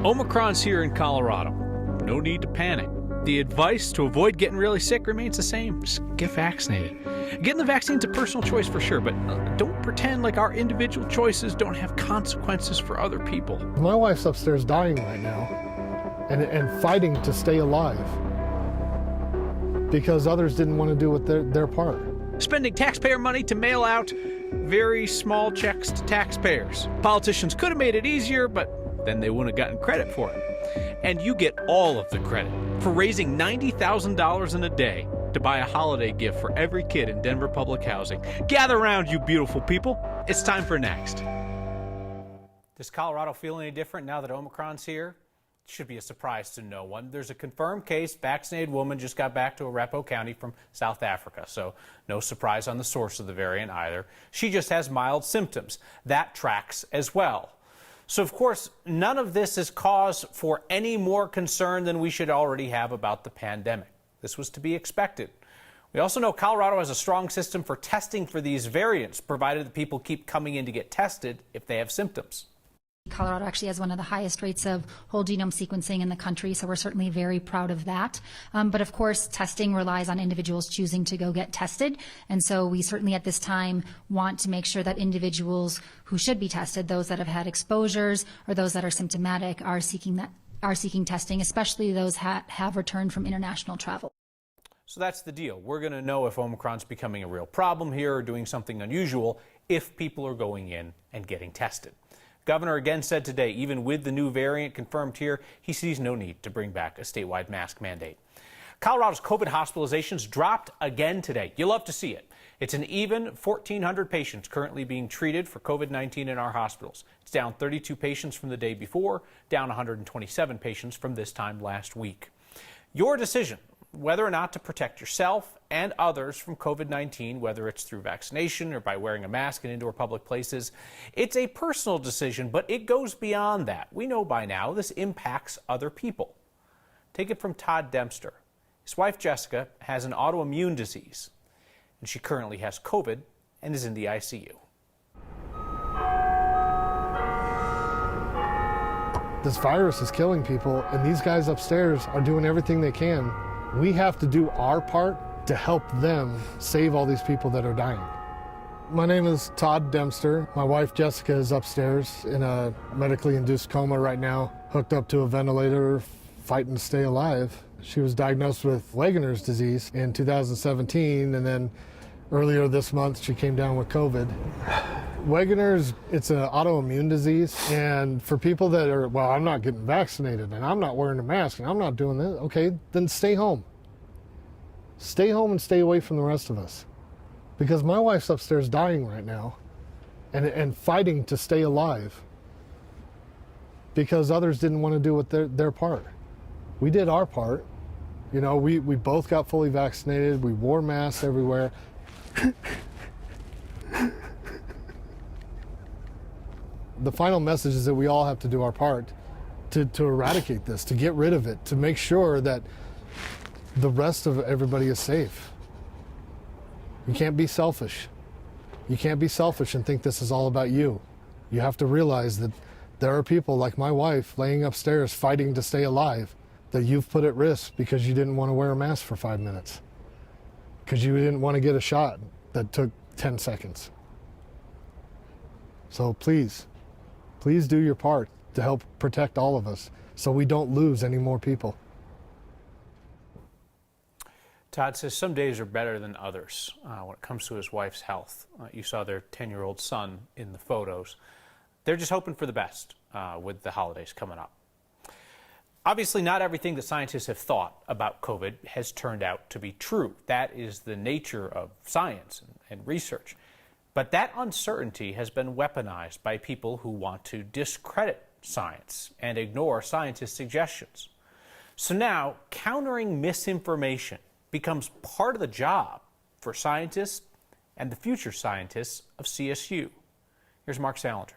Omicron's here in Colorado. No need to panic. The advice to avoid getting really sick remains the same. Just get vaccinated. Getting the vaccine's a personal choice for sure, but don't pretend like our individual choices don't have consequences for other people. My wife's upstairs dying right now and fighting to stay alive because others didn't want to do their part. Spending taxpayer money to mail out very small checks to taxpayers. Politicians could have made it easier, but then they wouldn't have gotten credit for it. And you get all of the credit for raising $90,000 in a day to buy a holiday gift for every kid in Denver public housing. Gather around, you beautiful people. It's time for Next. Does Colorado feel any different now that Omicron's here? It should be a surprise to no one. There's a confirmed case. Vaccinated woman just got back to Arapahoe County from South Africa, so no surprise on the source of the variant either. She just has mild symptoms. That tracks as well. So, of course, none of this is cause for any more concern than we should already have about the pandemic. This was to be expected. We also know Colorado has a strong system for testing for these variants, provided that people keep coming in to get tested if they have symptoms. Colorado actually has one of the highest rates of whole genome sequencing in the country, so we're certainly very proud of that. But of course, testing relies on individuals choosing to go get tested, and so we certainly at this time want to make sure that individuals who should be tested, those that have had exposures or those that are symptomatic, are seeking testing, especially those that have returned from international travel. So that's the deal. We're going to know if Omicron's becoming a real problem here or doing something unusual if people are going in and getting tested. Governor again said today, even with the new variant confirmed here, he sees no need to bring back a statewide mask mandate. Colorado's COVID hospitalizations dropped again today. You'll love to see it. It's an even 1,400 patients currently being treated for COVID-19 in our hospitals. It's down 32 patients from the day before, down 127 patients from this time last week. Your decision whether or not to protect yourself and others from COVID-19, whether it's through vaccination or by wearing a mask in indoor public places, it's a personal decision, but it goes beyond that. We know by now this impacts other people. Take it from Todd Dempster. His wife, Jessica, has an autoimmune disease, and she currently has COVID and is in the ICU. This virus is killing people, and these guys upstairs are doing everything they can. We have to do our part to help them save all these people that are dying. My name is Todd Dempster. My wife Jessica is upstairs in a medically induced coma right now, hooked up to a ventilator, fighting to stay alive. She was diagnosed with Wegener's disease in 2017, and then earlier this month she came down with COVID. Wegener's, it's an autoimmune disease, and for people that are, well, I'm not getting vaccinated, and I'm not wearing a mask, and I'm not doing this, okay, then stay home. Stay home and stay away from the rest of us. Because my wife's upstairs dying right now, and fighting to stay alive, because others didn't want to do their part. We did our part. You know, we both got fully vaccinated, we wore masks everywhere. The final message is that we all have to do our part to eradicate this, to get rid of it, to make sure that the rest of everybody is safe. You can't be selfish. You can't be selfish and think this is all about you. You have to realize that there are people like my wife laying upstairs fighting to stay alive that you've put at risk because you didn't want to wear a mask for 5 minutes, because you didn't want to get a shot that took 10 seconds. So please do your part to help protect all of us so we don't lose any more people. Todd says some days are better than others when it comes to his wife's health. You saw their 10-year-old son in the photos. They're just hoping for the best with the holidays coming up. Obviously, not everything that scientists have thought about COVID has turned out to be true. That is the nature of science and research. But that uncertainty has been weaponized by people who want to discredit science and ignore scientists' suggestions. So now, countering misinformation becomes part of the job for scientists and the future scientists of CSU. Here's Mark Salinger.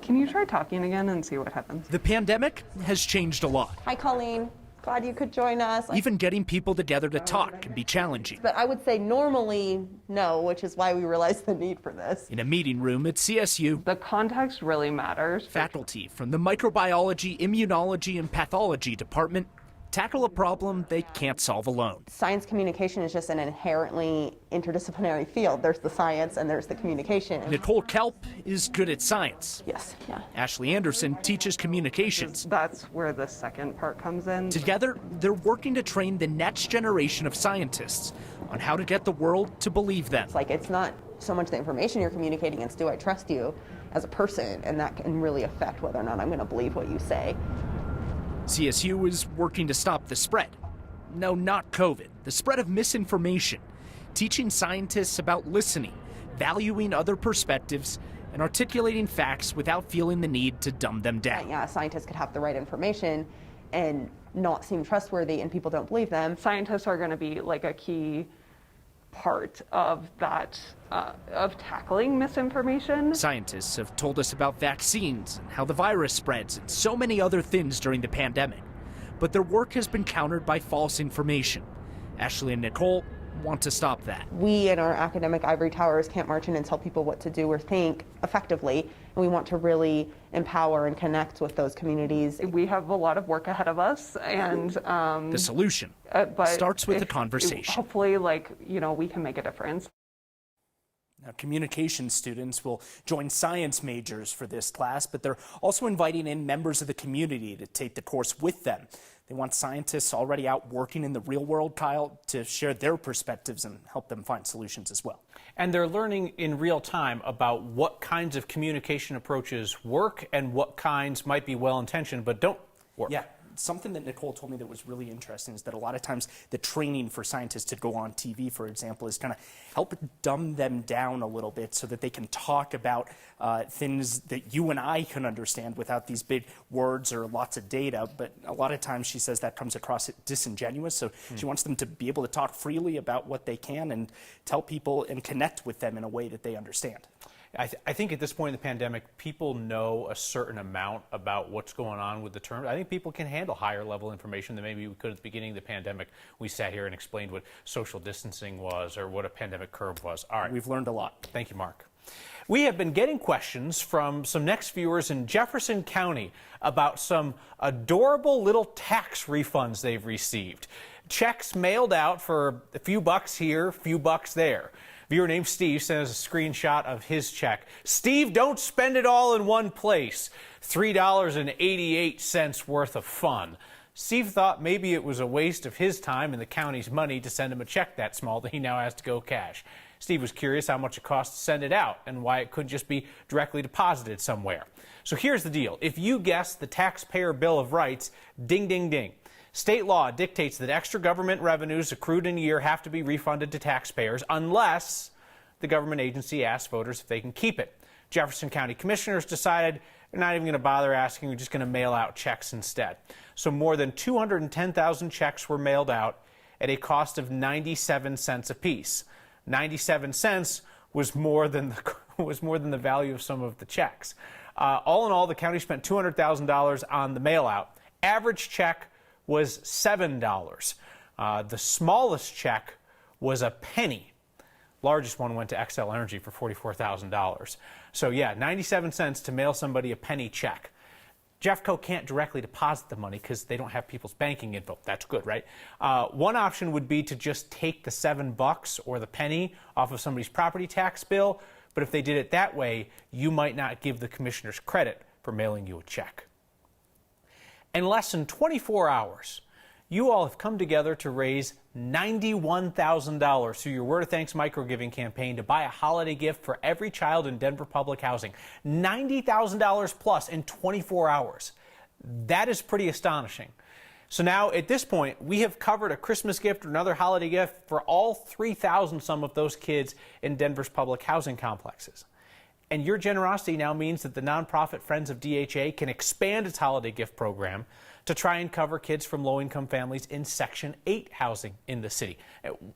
Can you try talking again and see what happens? The pandemic has changed a lot. Hi, Colleen. glad you could join us. Even getting people together to talk can be challenging. But I would say normally no, which is why we realized the need for this. In a meeting room at CSU, the context really matters. Faculty from the microbiology, immunology, and pathology department tackle a problem they can't solve alone. Science communication is just an inherently interdisciplinary field. There's the science and there's the communication. Nicole Kelp is good at science. Yes, yeah. Ashley Anderson teaches communications. That's where the second part comes in. Together, they're working to train the next generation of scientists on how to get the world to believe them. It's not so much the information you're communicating, it's do I trust you as a person, and that can really affect whether or not I'm going to believe what you say. CSU is working to stop the spread. No, not COVID. The spread of misinformation. Teaching scientists about listening, valuing other perspectives, and articulating facts without feeling the need to dumb them down. Yeah, scientists could have the right information and not seem trustworthy, and people don't believe them. Scientists are going to be like a key part of that, of tackling misinformation. Scientists have told us about vaccines and how the virus spreads and so many other things during the pandemic. But their work has been countered by false information. Ashley and Nicole want to stop that. We in our academic ivory towers can't march in and tell people what to do or think effectively, and we want to really empower and connect with those communities. We have a lot of work ahead of us, and the solution starts with a conversation. Hopefully, we can make a difference. Now, communication students will join science majors for this class, but they're also inviting in members of the community to take the course with them. They want scientists already out working in the real world, Kyle, to share their perspectives and help them find solutions as well. And they're learning in real time about what kinds of communication approaches work and what kinds might be well-intentioned but don't work. Yeah. Something that Nicole told me that was really interesting is that a lot of times the training for scientists to go on TV, for example, is kind of help dumb them down a little bit so that they can talk about things that you and I can understand without these big words or lots of data. But a lot of times she says that comes across disingenuous. So she wants them to be able to talk freely about what they can and tell people and connect with them in a way that they understand. I think at this point in the pandemic, people know a certain amount about what's going on with the term. I think people can handle higher level information than maybe we could at the beginning of the pandemic. We sat here and explained what social distancing was or what a pandemic curve was. All right. We've learned a lot. Thank you, Mark. We have been getting questions from some next viewers in Jefferson County about some adorable little tax refunds they've received. Checks mailed out for a few bucks here, a few bucks there. Viewer named Steve sent us a screenshot of his check. Steve, don't spend it all in one place. $3.88 worth of fun. Steve thought maybe it was a waste of his time and the county's money to send him a check that small that he now has to go cash. Steve was curious how much it cost to send it out and why it couldn't just be directly deposited somewhere. So here's the deal. If you guess the Taxpayer Bill of Rights, ding, ding, ding. State law dictates that extra government revenues accrued in a year have to be refunded to taxpayers unless the government agency asks voters if they can keep it. Jefferson County commissioners decided they're not even going to bother asking, we're just going to mail out checks instead. So more than 210,000 checks were mailed out at a cost of 97 cents apiece. 97 cents was more than the value of some of the checks. All in all, the county spent $200,000 on the mail out. Average check was $7. The smallest check was a penny. Largest one went to XL Energy for $44,000. So yeah, 97 cents to mail somebody a penny check. Jeffco can't directly deposit the money because they don't have people's banking info. That's good, right? One option would be to just take the $7 or the penny off of somebody's property tax bill. But if they did it that way, you might not give the commissioners credit for mailing you a check. In less than 24 hours, you all have come together to raise $91,000 through your Word of Thanks microgiving campaign to buy a holiday gift for every child in Denver public housing. $90,000 plus in 24 hours. That is pretty astonishing. So now, at this point, we have covered a Christmas gift or another holiday gift for all 3,000 some of those kids in Denver's public housing complexes. And your generosity now means that the nonprofit Friends of DHA can expand its holiday gift program to try and cover kids from low-income families in Section 8 housing in the city.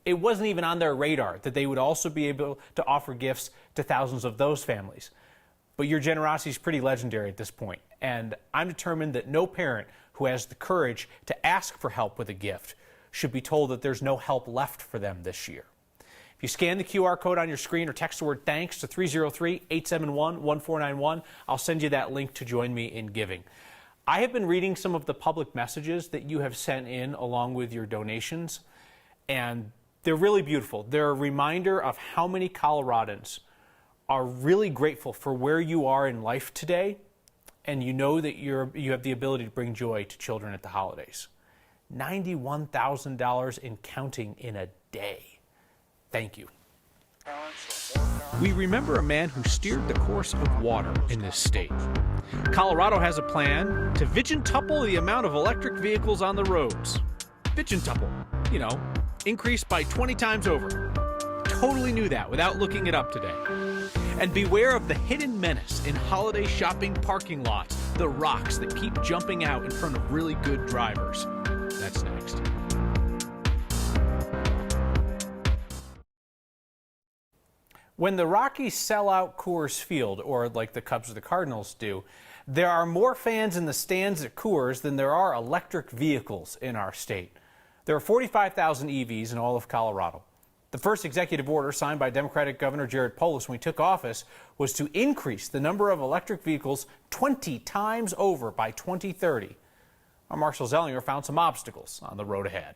It wasn't even on their radar that they would also be able to offer gifts to thousands of those families. But your generosity is pretty legendary at this point, and I'm determined that no parent who has the courage to ask for help with a gift should be told that there's no help left for them this year. If you scan the QR code on your screen or text the word thanks to 303-871-1491, I'll send you that link to join me in giving. I have been reading some of the public messages that you have sent in along with your donations, and they're really beautiful. They're a reminder of how many Coloradans are really grateful for where you are in life today, and you know that you have the ability to bring joy to children at the holidays. $91,000 in counting in a day. Thank you. We remember a man who steered the course of water in this state. Colorado has a plan to vigintuple the amount of electric vehicles on the roads. Vigintuple, increased by 20 times over. Totally knew that without looking it up today. And beware of the hidden menace in holiday shopping parking lots, the rocks that keep jumping out in front of really good drivers. That's next. When the Rockies sell out Coors Field, or like the Cubs or the Cardinals do, there are more fans in the stands at Coors than there are electric vehicles in our state. There are 45,000 EVs in all of Colorado. The first executive order signed by Democratic Governor Jared Polis when he took office was to increase the number of electric vehicles 20 times over by 2030. Our Marshall Zellinger found some obstacles on the road ahead.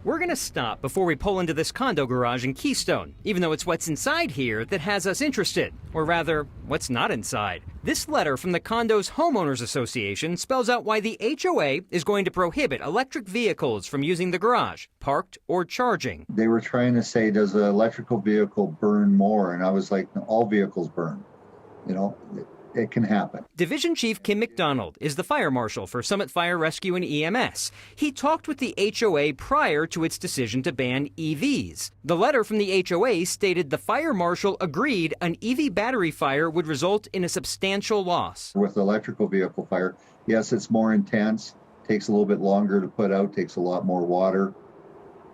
We're going to stop before we pull into this condo garage in Keystone, even though it's what's inside here that has us interested, or rather, what's not inside. This letter from the condo's homeowners association spells out why the HOA is going to prohibit electric vehicles from using the garage, parked or charging. They were trying to say, does an electrical vehicle burn more? And I was like, no, all vehicles burn. It can happen. Division Chief Kim McDonald is the fire marshal for Summit Fire Rescue and EMS. He talked with the HOA prior to its decision to ban EVs. The letter from the HOA stated the fire marshal agreed an EV battery fire would result in a substantial loss. With electrical vehicle fire, yes, it's more intense, takes a little bit longer to put out, takes a lot more water.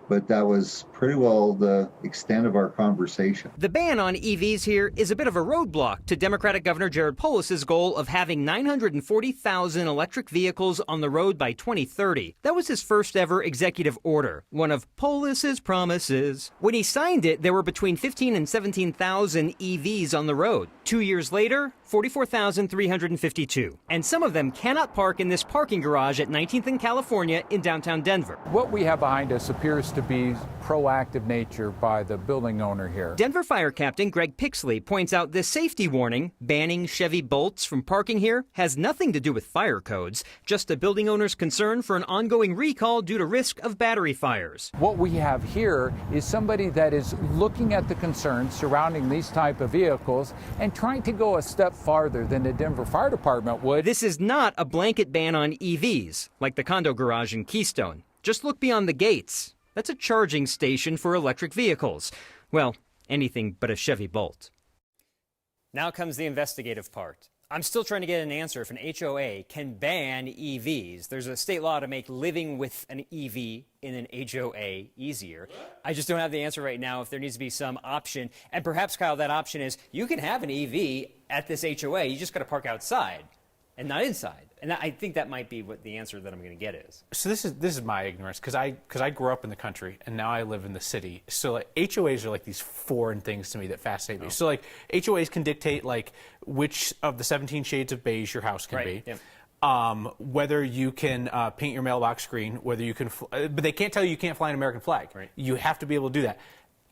But that was pretty well the extent of our conversation. The ban on EVs here is a bit of a roadblock to Democratic Governor Jared Polis's goal of having 940,000 electric vehicles on the road by 2030. That was his first ever executive order, one of Polis's promises. When he signed it, there were between 15,000 and 17,000 EVs on the road. 2 years later, 44,352. And some of them cannot park in this parking garage at 19th and California in downtown Denver. What we have behind us appears to be proactive nature by the building owner here. Denver Fire Captain Greg Pixley points out this safety warning, banning Chevy Bolts from parking here, has nothing to do with fire codes, just a building owner's concern for an ongoing recall due to risk of battery fires. What we have here is somebody that is looking at the concerns surrounding these type of vehicles and trying to go a step farther than the Denver Fire Department would. This is not a blanket ban on EVs, like the condo garage in Keystone. Just look beyond the gates. That's a charging station for electric vehicles. Well, anything but a Chevy Bolt. Now comes the investigative part. I'm still trying to get an answer if an HOA can ban EVs. There's a state law to make living with an EV in an HOA easier. I just don't have the answer right now if there needs to be some option. And perhaps, Kyle, that option is you can have an EV at this HOA. You just got to park outside and not inside. And I think that might be what the answer that I'm going to get is. So this is my ignorance because I grew up in the country and now I live in the city. So like HOAs are like these foreign things to me that fascinate me. So like HOAs can dictate like which of the 17 shades of beige your house can be. Yep. Whether you can paint your mailbox green, whether you can, but they can't tell you can't fly an American flag. Right. You have to be able to do that.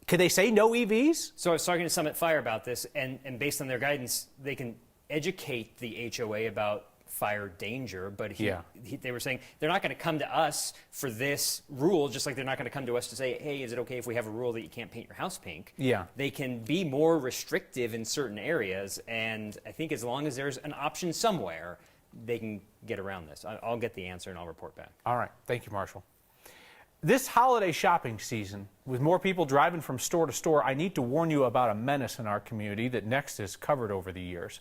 Could they say no EVs? So I was talking to Summit Fire about this, and based on their guidance, they can educate the HOA about fire danger, but they were saying they're not going to come to us for this rule, just like they're not going to come to us to say, hey, is it okay if we have a rule that you can't paint your house pink? Yeah. They can be more restrictive in certain areas, and I think as long as there's an option somewhere, they can get around this. I'll get the answer and I'll report back. All right. Thank you, Marshall. This holiday shopping season, with more people driving from store to store, I need to warn you about a menace in our community that Next has covered over the years.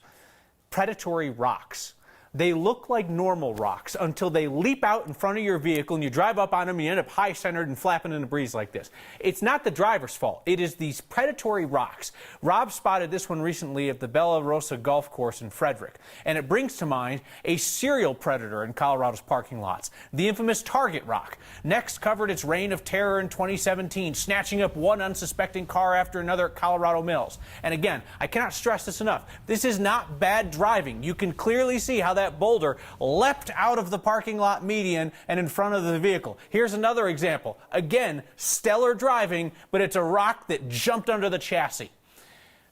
Predatory rocks. They look like normal rocks until they leap out in front of your vehicle and you drive up on them and you end up high-centered and flapping in the breeze like this. It's not the driver's fault. It is these predatory rocks. Rob spotted this one recently at the Bella Rosa Golf Course in Frederick, and it brings to mind a serial predator in Colorado's parking lots, the infamous Target rock. Next covered its reign of terror in 2017, snatching up one unsuspecting car after another at Colorado Mills. And again, I cannot stress this enough. This is not bad driving. You can clearly see how that boulder leapt out of the parking lot median and in front of the vehicle. Here's another example. Again, stellar driving, but it's a rock that jumped under the chassis.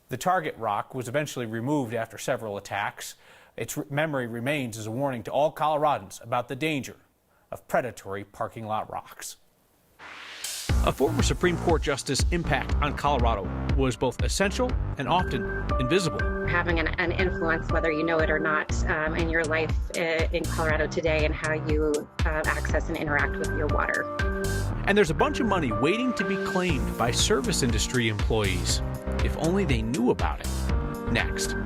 The Target rock was eventually removed after several attacks. Its memory remains as a warning to all Coloradans about the danger of predatory parking lot rocks. A former Supreme Court justice impact on Colorado was both essential and often invisible. Having an influence, whether you know it or not, in your life in Colorado today and how you access and interact with your water. And there's a bunch of money waiting to be claimed by service industry employees, if only they knew about it. Next.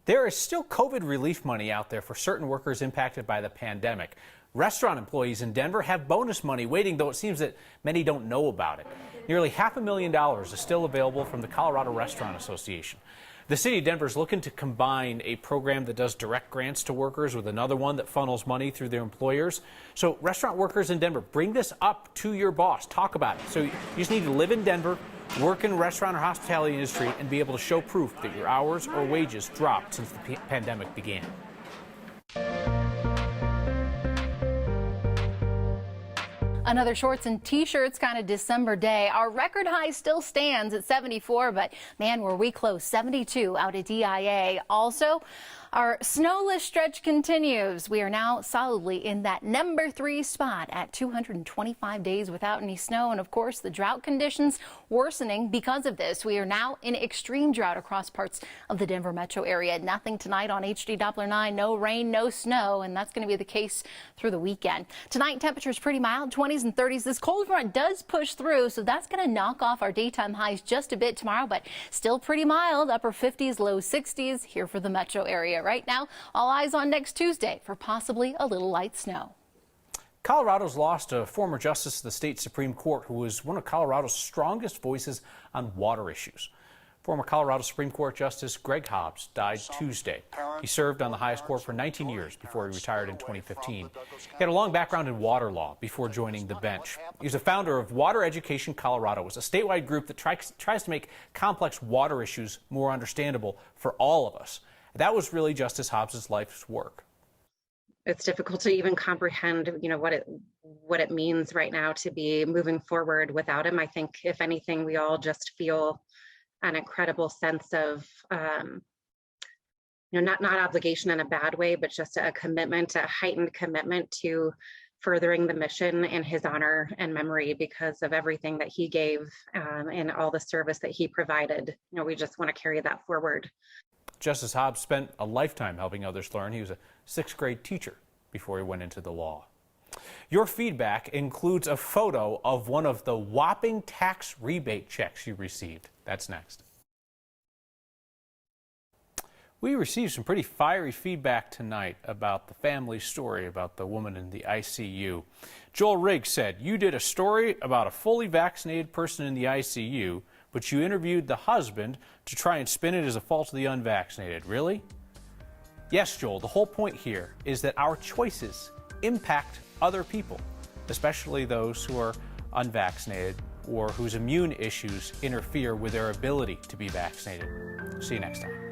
There is still COVID relief money out there for certain workers impacted by the pandemic. Restaurant employees in Denver have bonus money waiting, though it seems that many don't know about it. Nearly $500,000 is still available from the Colorado Restaurant Association. The city of Denver is looking to combine a program that does direct grants to workers with another one that funnels money through their employers. So restaurant workers in Denver, bring this up to your boss. Talk about it. So you just need to live in Denver, work in the restaurant or hospitality industry, and be able to show proof that your hours or wages dropped since the pandemic began. Another shorts and t-shirts kind of December day. Our record high still stands at 74, but man, were we close. 72 out at DIA. Also, our snowless stretch continues. We are now solidly in that number 3 spot at 225 days without any snow. And of course, the drought conditions worsening because of this. We are now in extreme drought across parts of the Denver metro area. Nothing tonight on HD Doppler 9. No rain, no snow. And that's going to be the case through the weekend. Tonight, temperatures pretty mild, 20s and 30s. This cold front does push through, so that's going to knock off our daytime highs just a bit tomorrow, but still pretty mild. Upper 50s, low 60s here for the metro area. Right now, all eyes on next Tuesday for possibly a little light snow. Colorado's lost a former justice of the state Supreme Court who was one of Colorado's strongest voices on water issues. Former Colorado Supreme Court Justice Greg Hobbs died Tuesday. He served on the highest court for 19 years before he retired in 2015. He had a long background in water law before joining the bench. He was a founder of Water Education Colorado, a statewide group that tries to make complex water issues more understandable for all of us. That was really Justice Hobbs' life's work. It's difficult to even comprehend, what it means right now to be moving forward without him. I think, if anything, we all just feel an incredible sense of, not obligation in a bad way, but just a commitment, a heightened commitment to furthering the mission in his honor and memory because of everything that he gave and all the service that he provided. We just want to carry that forward. Justice Hobbs spent a lifetime helping others learn. He was a 6th grade teacher before he went into the law. Your feedback includes a photo of one of the whopping tax rebate checks you received. That's next. We received some pretty fiery feedback tonight about the family story about the woman in the ICU. Joel Riggs said, "You did a story about a fully vaccinated person in the ICU, but you interviewed the husband to try and spin it as a fault of the unvaccinated." Really? Yes, Joel, the whole point here is that our choices impact other people, especially those who are unvaccinated or whose immune issues interfere with their ability to be vaccinated. See you next time.